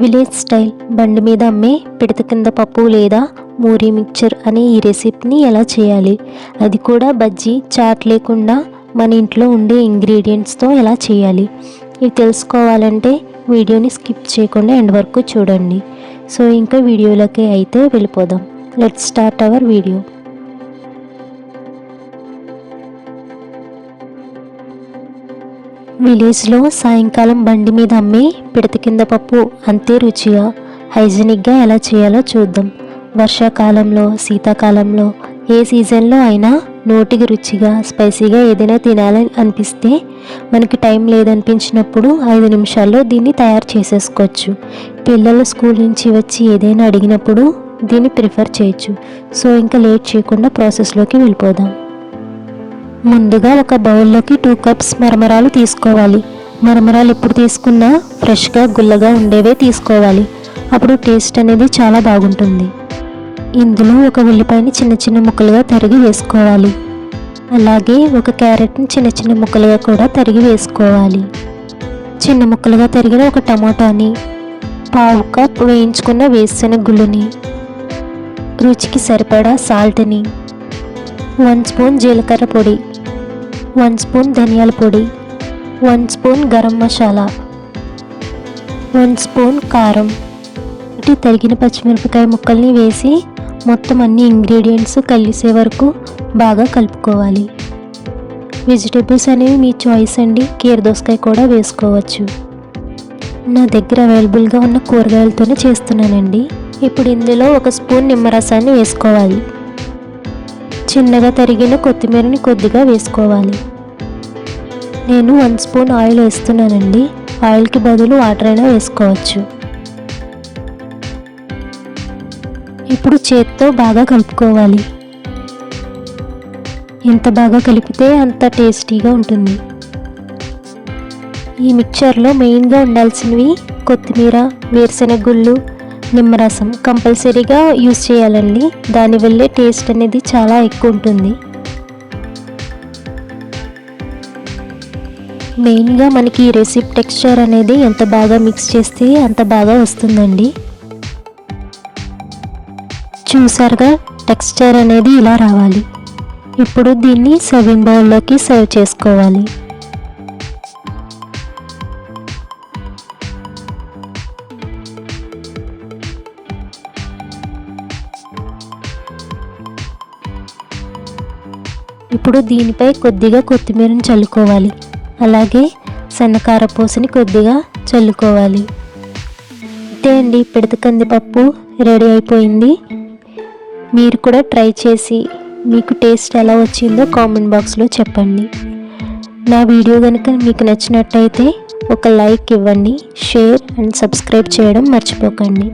Village style బండి మీద అమ్మే పిడత కింద పప్పు లేదా మూరీ మిక్చర్ అనే ఈ రెసిపీని ఎలా చేయాలి, అది కూడా బజ్జీ చాట్ లేకుండా మన ఇంట్లో ఉండే ఇంగ్రీడియంట్స్తో ఎలా చేయాలి, ఇవి తెలుసుకోవాలంటే వీడియోని స్కిప్ చేయకుండా ఎండ్ వరకు చూడండి. సో ఇంకా వీడియోలోకి అయితే వెళ్ళిపోదాం. Let's start our video. విలేజ్లో సాయంకాలం బండి మీద అమ్మే పిడత కింద పప్పు అంతే రుచిగా హైజీనిక్గా ఎలా చేయాలో చూద్దాం. వర్షాకాలంలో, శీతాకాలంలో, ఏ సీజన్లో అయినా నోటికి రుచిగా స్పైసీగా ఏదైనా తినాలని అనిపిస్తే, మనకి టైం లేదనిపించినప్పుడు 5 నిమిషాల్లో దీన్ని తయారు చేసేసుకోవచ్చు. పిల్లలు స్కూల్ నుంచి వచ్చి ఏదైనా అడిగినప్పుడు దీన్ని ప్రిఫర్ చేయొచ్చు. సో ఇంకా లేట్ చేయకుండా ప్రాసెస్లోకి వెళ్ళిపోదాం. ముందుగా ఒక బౌల్లోకి 2 కప్స్ మరమరాలు తీసుకోవాలి. మరమరాలు ఎప్పుడు తీసుకున్నా ఫ్రెష్గా గుల్లగా ఉండేవే తీసుకోవాలి. అప్పుడు టేస్ట్ అనేది చాలా బాగుంటుంది. ఇందులో ఒక ఉల్లిపాయని చిన్న చిన్న ముక్కలుగా తరిగి వేసుకోవాలి. అలాగే ఒక క్యారెట్ని చిన్న చిన్న ముక్కలుగా కూడా తరిగి వేసుకోవాలి. చిన్న ముక్కలుగా తరిగిన ఒక టమాటాని, 1/2 కప్ వేయించుకున్న వేరుశెనగ గుళ్ళని, రుచికి సరిపడా సాల్ట్ని, 1 స్పూన్ జీలకర్ర పొడి, 1 స్పూన్ ధనియాల పొడి, 1 స్పూన్ గరం మసాలా, 1 స్పూన్ కారం, తరిగిన పచ్చిమిరపకాయ ముక్కల్ని వేసి మొత్తం అన్ని ఇంగ్రీడియంట్స్ కలిసే వరకు బాగా కలుపుకోవాలి. వెజిటేబుల్స్ అనేవి మీ చాయిస్ అండి. కీర దోసకాయ కూడా వేసుకోవచ్చు. నా దగ్గర అవైలబుల్గా ఉన్న కూరగాయలతోనే చేస్తున్నానండి. ఇప్పుడు ఇందులో 1 స్పూన్ నిమ్మరసాన్ని వేసుకోవాలి. చిన్నగా తరిగిన కొత్తిమీరని కొద్దిగా వేసుకోవాలి. నేను 1 స్పూన్ ఆయిల్ వేస్తున్నానండి. ఆయిల్కి బదులు వాటర్ అయినా వేసుకోవచ్చు. ఇప్పుడు చేత్తో బాగా కలుపుకోవాలి. ఎంత బాగా కలిపితే అంత టేస్టీగా ఉంటుంది. ఈ మిక్చర్లో మెయిన్గా ఉండాల్సినవి కొత్తిమీర, వేరుశెనగ గుళ్ళు, నిమ్మరసం కంపల్సరీగా యూజ్ చేయాలండి. దానివల్లే టేస్ట్ అనేది చాలా ఎక్కువ ఉంటుంది. మెయిన్గా మనకి ఈ రెసిపీ టెక్స్చర్ అనేది ఎంత బాగా మిక్స్ చేస్తే అంత బాగా వస్తుందండి. చూసారుగా, టెక్స్చర్ అనేది ఇలా రావాలి. ఇప్పుడు దీన్ని సర్వింగ్ బౌల్లోకి సర్వ్ చేసుకోవాలి. ఇప్పుడు దీనిపై కొద్దిగా కొత్తిమీరని చల్లుకోవాలి. అలాగే సన్నకారపూసని కొద్దిగా చల్లుకోవాలి. అంతే అండి, పిడత కందిపప్పు రెడీ అయిపోయింది. మీరు కూడా ట్రై చేసి మీకు టేస్ట్ ఎలా వచ్చిందో కామెంట్ బాక్స్లో చెప్పండి. నా వీడియో కనుక మీకు నచ్చినట్టయితే ఒక లైక్ ఇవ్వండి, షేర్ అండ్ సబ్స్క్రైబ్ చేయడం మర్చిపోకండి.